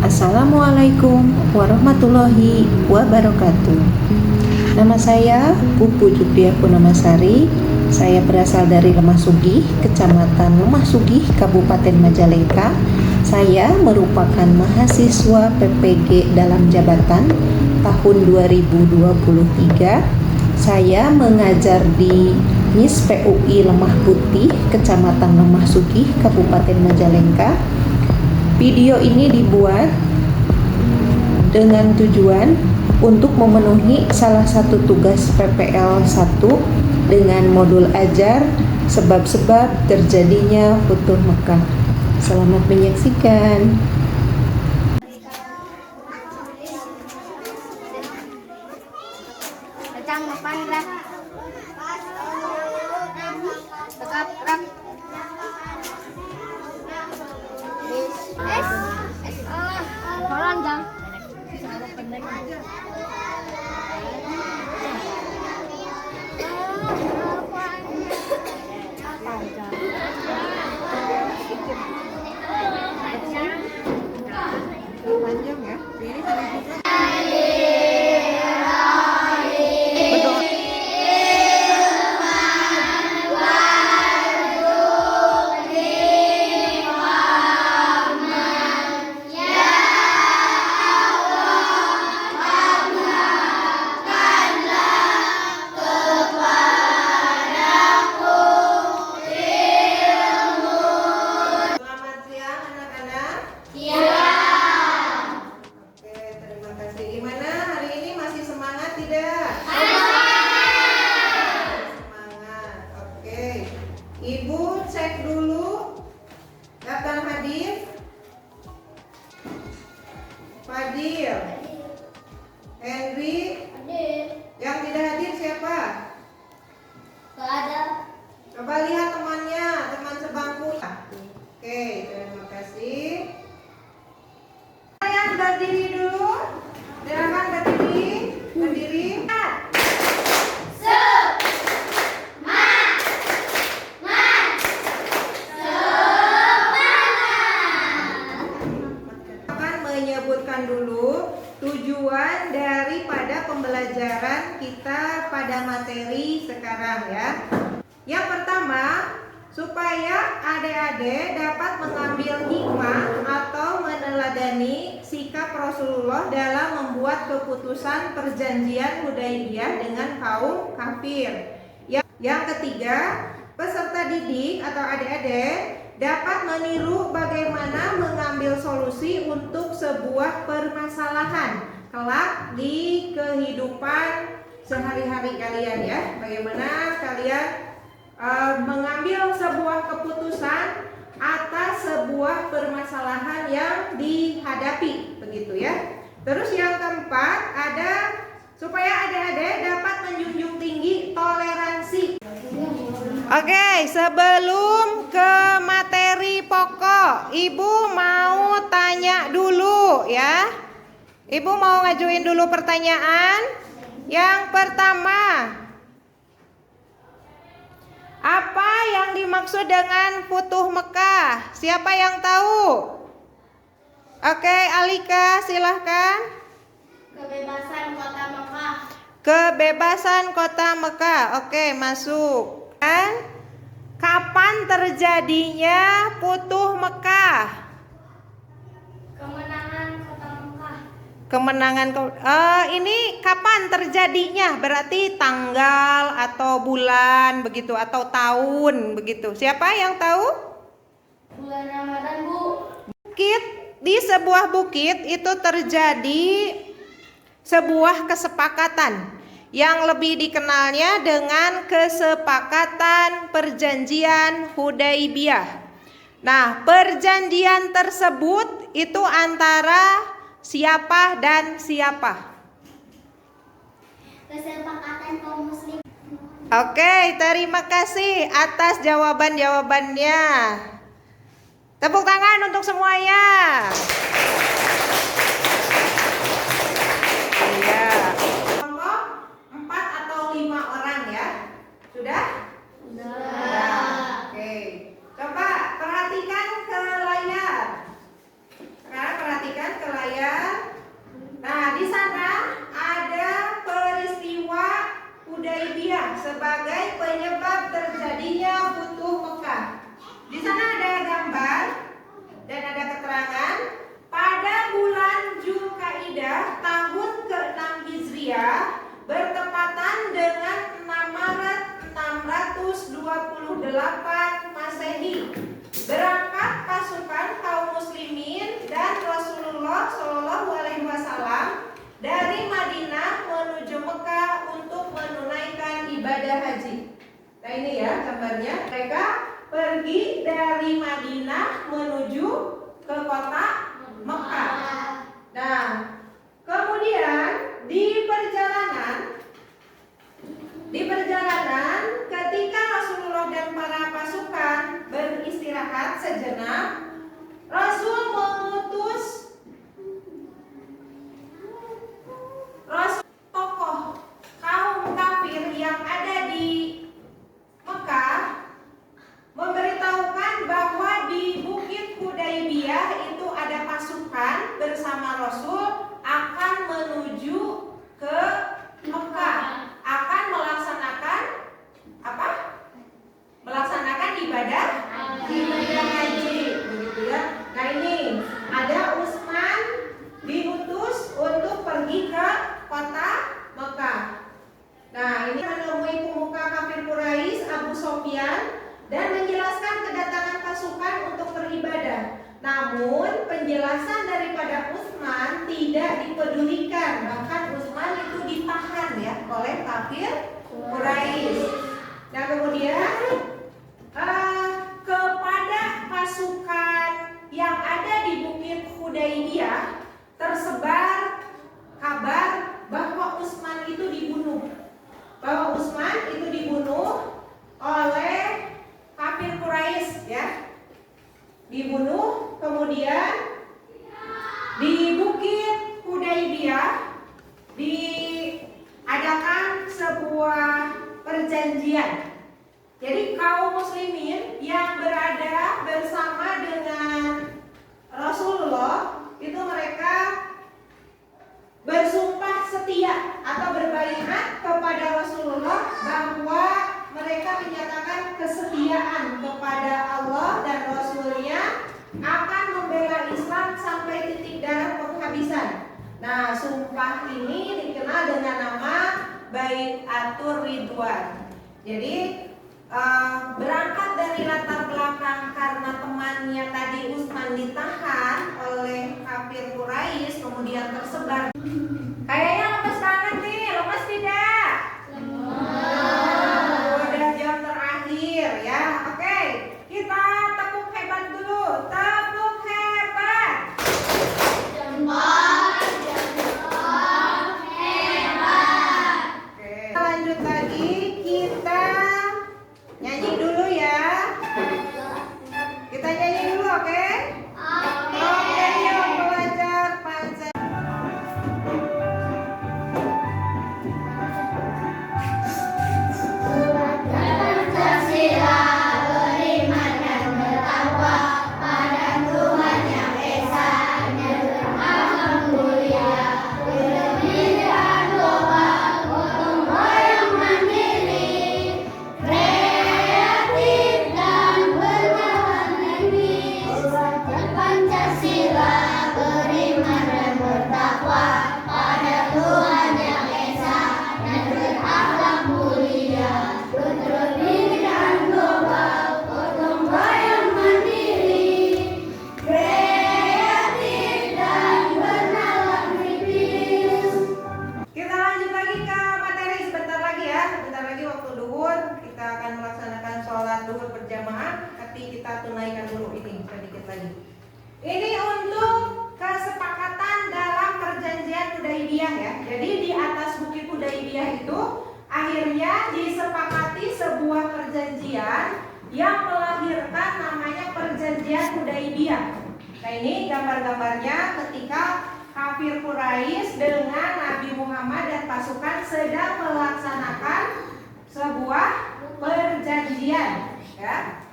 Assalamualaikum warahmatullahi wabarakatuh. Nama saya Pupu Jupriya Purnamasari. Saya berasal dari Lemah Sugih, Kecamatan Lemah Sugih, Kabupaten Majalengka. Saya merupakan mahasiswa PPG dalam jabatan tahun 2023. Saya mengajar di MIS PUI Lemah Putih, Kecamatan Lemah Sugih, Kabupaten Majalengka. Video ini dibuat dengan tujuan untuk memenuhi salah satu tugas PPL 1 dengan modul ajar sebab-sebab terjadinya Futuh Mekah. Selamat menyaksikan. Panjang ya. Ini Ibu cek dulu daftar hadir. Fadil, Henry, yang tidak hadir siapa? Gak ada. Coba lihat temannya, teman sebangku. Oke, terima kasih. Kalian berdiri dulu. Silakan berdiri. Berdiri. Menyebutkan dulu tujuan daripada pembelajaran kita pada materi sekarang ya. Yang pertama, supaya adik-adik dapat mengambil hikmah atau meneladani sikap Rasulullah dalam membuat keputusan perjanjian Hudaybiyah dengan kaum kafir. Yang ketiga, peserta didik atau adik-adik dapat meniru bagaimana mengambil solusi untuk sebuah permasalahan kelak di kehidupan sehari-hari kalian ya. Bagaimana kalian mengambil sebuah keputusan atas sebuah permasalahan yang dihadapi, begitu ya. Terus yang keempat, ada supaya adik-adik dapat menjunjung tinggi toleransi. Oke, sebelum ke materi pokok, Ibu mau tanya dulu ya. Ibu mau ngajuin dulu pertanyaan. Yang pertama, apa yang dimaksud dengan Futuh Mekah? Siapa yang tahu? Oke, Alika silahkan. Kebebasan kota Mekah. Kebebasan kota Mekah. Oke, masuk. Kapan terjadinya Futuh Mekah? Kemenangan kota Mekah. Kemenangan ini kapan terjadinya? Berarti tanggal atau bulan begitu atau tahun begitu. Siapa yang tahu? Bulan Ramadan, Bu. Bukit, di sebuah bukit itu terjadi sebuah kesepakatan yang lebih dikenalnya dengan kesepakatan perjanjian Hudaybiyah. Nah, perjanjian tersebut itu antara siapa dan siapa? Kesepakatan kaum muslim. Oke, terima kasih atas jawaban-jawabannya. Tepuk tangan untuk semuanya. Iya. 4 atau 5 orang ya. Sudah? Sudah. Oke. Coba perhatikan ke layar. Sekarang perhatikan ke layar. gambarnya. Mereka pergi dari Madinah menuju ke kota Mekah. Nah, kemudian di perjalanan ketika Rasulullah dan para pasukan beristirahat sejenak, Rasul mengutus tokoh kaum kafir yang ada di Mekah memberitahukan bahwa di Bukit Hudaybiyah itu ada pasukan bersama Rasul akan menuju ke Mekah, akan melaksanakan apa? Melaksanakan ibadah haji, begitu ya. Nah ini ada Utsman diutus untuk pergi ke kota Mekah. Nah ini menemui pemuka kafir Quraisy Abu Sofyan dan menjelaskan kedatangan pasukan untuk beribadah. Namun penjelasan daripada Utsman tidak dipedulikan, bahkan Utsman itu ditahan ya oleh kafir Quraisy. Nah kemudian kepada pasukan yang ada di Bukit Hudaybiyah tersebar kabar bahwa Utsman itu dibunuh. Oleh kafir Quraisy ya. Dibunuh, kemudian di Bukit Hudaybiyah diadakan sebuah perjanjian. Jadi kaum muslimin yang berada bersama dengan Rasulullah itu mereka bersumpah setia atau berbaiat kepada Rasulullah bahwa mereka menyatakan kesetiaan kepada Allah dan Rasulnya, akan membela Islam sampai titik darah penghabisan. Nah, sumpah ini dikenal dengan nama Baiatur Ridwan. Jadi berangkat dari latar belakang karena temannya tadi Utsman ditahan oleh kafir Quraisy, kemudian tersebar. Kayaknya lemes banget nih, lemes tidak? Udah jam terakhir ya. Oke, kita tepuk hebat dulu. Tepuk hebat. Oke, lanjut lagi, kita nyanyi dulu ya. Kita nyanyi dulu, oke? Oke, yuk belajar Pancasila. Pancasila beriman dan bertakwa pada Tuhan yang Esa, negara mulia, berbeda global, gotong royong mandiri, kreatif dan berwarna-warni. Pancasila beriman dan bertakwa pada Tuhan yang Esa dan berakhlak mulia, berdiri dan global, gotong royong mandiri, kreatif dan bernalar kritis. Kita lanjut lagi ke materi sebentar lagi ya. Sebentar lagi waktu duhur kita akan melaksanakan sholat duhur berjamaah. Tapi kita tunaikan dulu ini sedikit lagi. Ini untuk kesepakatan dalam perjanjian Hudaybiyah ya. Jadi di atas Bukit Hudaybiyah itu akhirnya disepakati sebuah perjanjian yang melahirkan namanya perjanjian Hudaybiyah. Nah ini gambar-gambarnya ketika kafir Quraisy dengan Nabi Muhammad dan pasukan sedang melaksanakan sebuah perjanjian ya.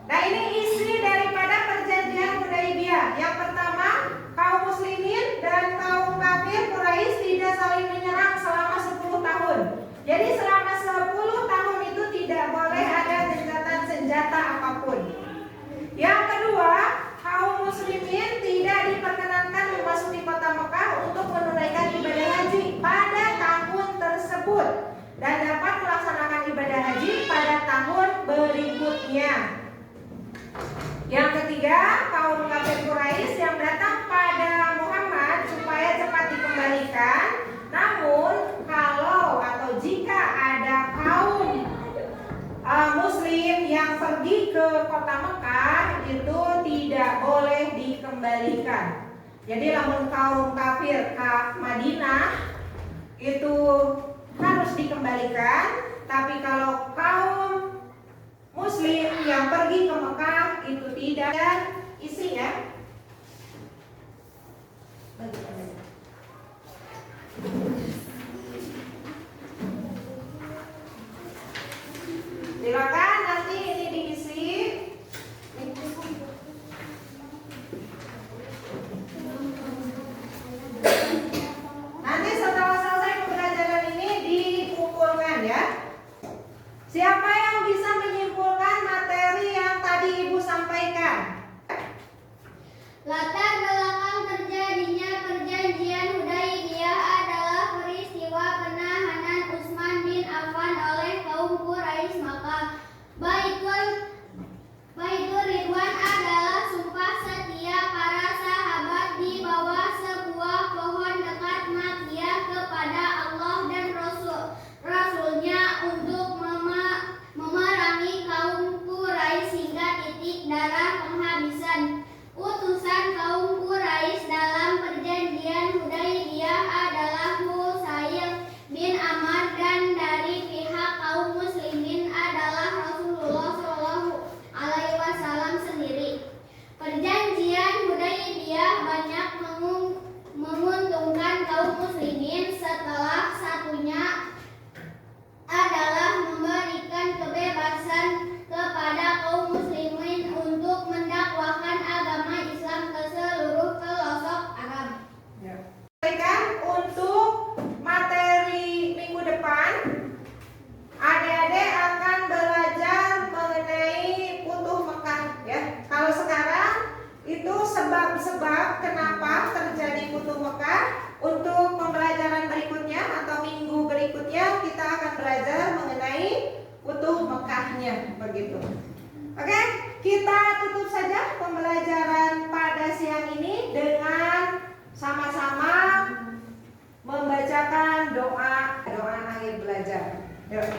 Nah ini isi daripada perjanjian Hudaybiyah. Yang pertama, kaum muslimin dan kaum kafir Quraisy tidak saling menyerang selama 10 tahun. Jadi selama 10 tahun itu tidak boleh ada gencatan senjata apapun. Yang kedua, kaum muslimin tidak diperkenankan memasuki kota Mekah untuk menunaikan ibadah haji pada tahun tersebut dan dapat melaksanakan ibadah haji pada tahun berikutnya. Yang ketiga, kaum kafir Quraisy yang datang pada Muhammad supaya cepat dikembalikan. Namun kalau atau jika ada kaum muslim kota Mekah itu tidak boleh dikembalikan. Jadi lamun kaum kafir ke Madinah itu harus dikembalikan, tapi kalau kaum Muslim yang pergi ke Mekah itu tidak. Dan isi ya. Silakan nanti ini diisi. Nanti setelah selesai pembelajaran ini dikumpulkan ya. Siapa yang bisa menyimpulkan materi yang tadi Ibu sampaikan? Latar belakang terjadinya perjanjian Hudaybiyah adalah peristiwa penahanan Utsman bin Affan oleh kaum Quraisy Makkah. Baitur Ridwan adalah sumpah setia para sahabat di bawah sebuah pohon dekat Makkiyah kepada Allah dan Rasulnya untuk memerangi kaum Quraisy hingga titik darah penghabisan. Utusan kaum Quraisy dalam perjanjian Hudaybiyah adalah Husayl bin Amr dan dari pihak kaum muslimin adalah Rasulullah SAW sendiri. Perjanjian Hudaybiyah banyak menguntungkan kaum muslimin. Salah satunya adalah memberikan kebebasan kepada kaum muslimin untuk mendakwahkan agama Islam ke seluruh pelosok Arab. Untuk materi minggu depan, adik-adik akan belajar mengenai Futuh Mekah ya. Kalau sekarang itu sebab-sebab kenapa terjadi Futuh Mekah. Untuk pembelajaran berikutnya atau minggu berikutnya kita akan belajar mengenai Futuh Mekahnya begitu. Oke, kita tutup saja pembelajaran pada siang ini dengan sama-sama membacakan doa akhir belajar. Yuk.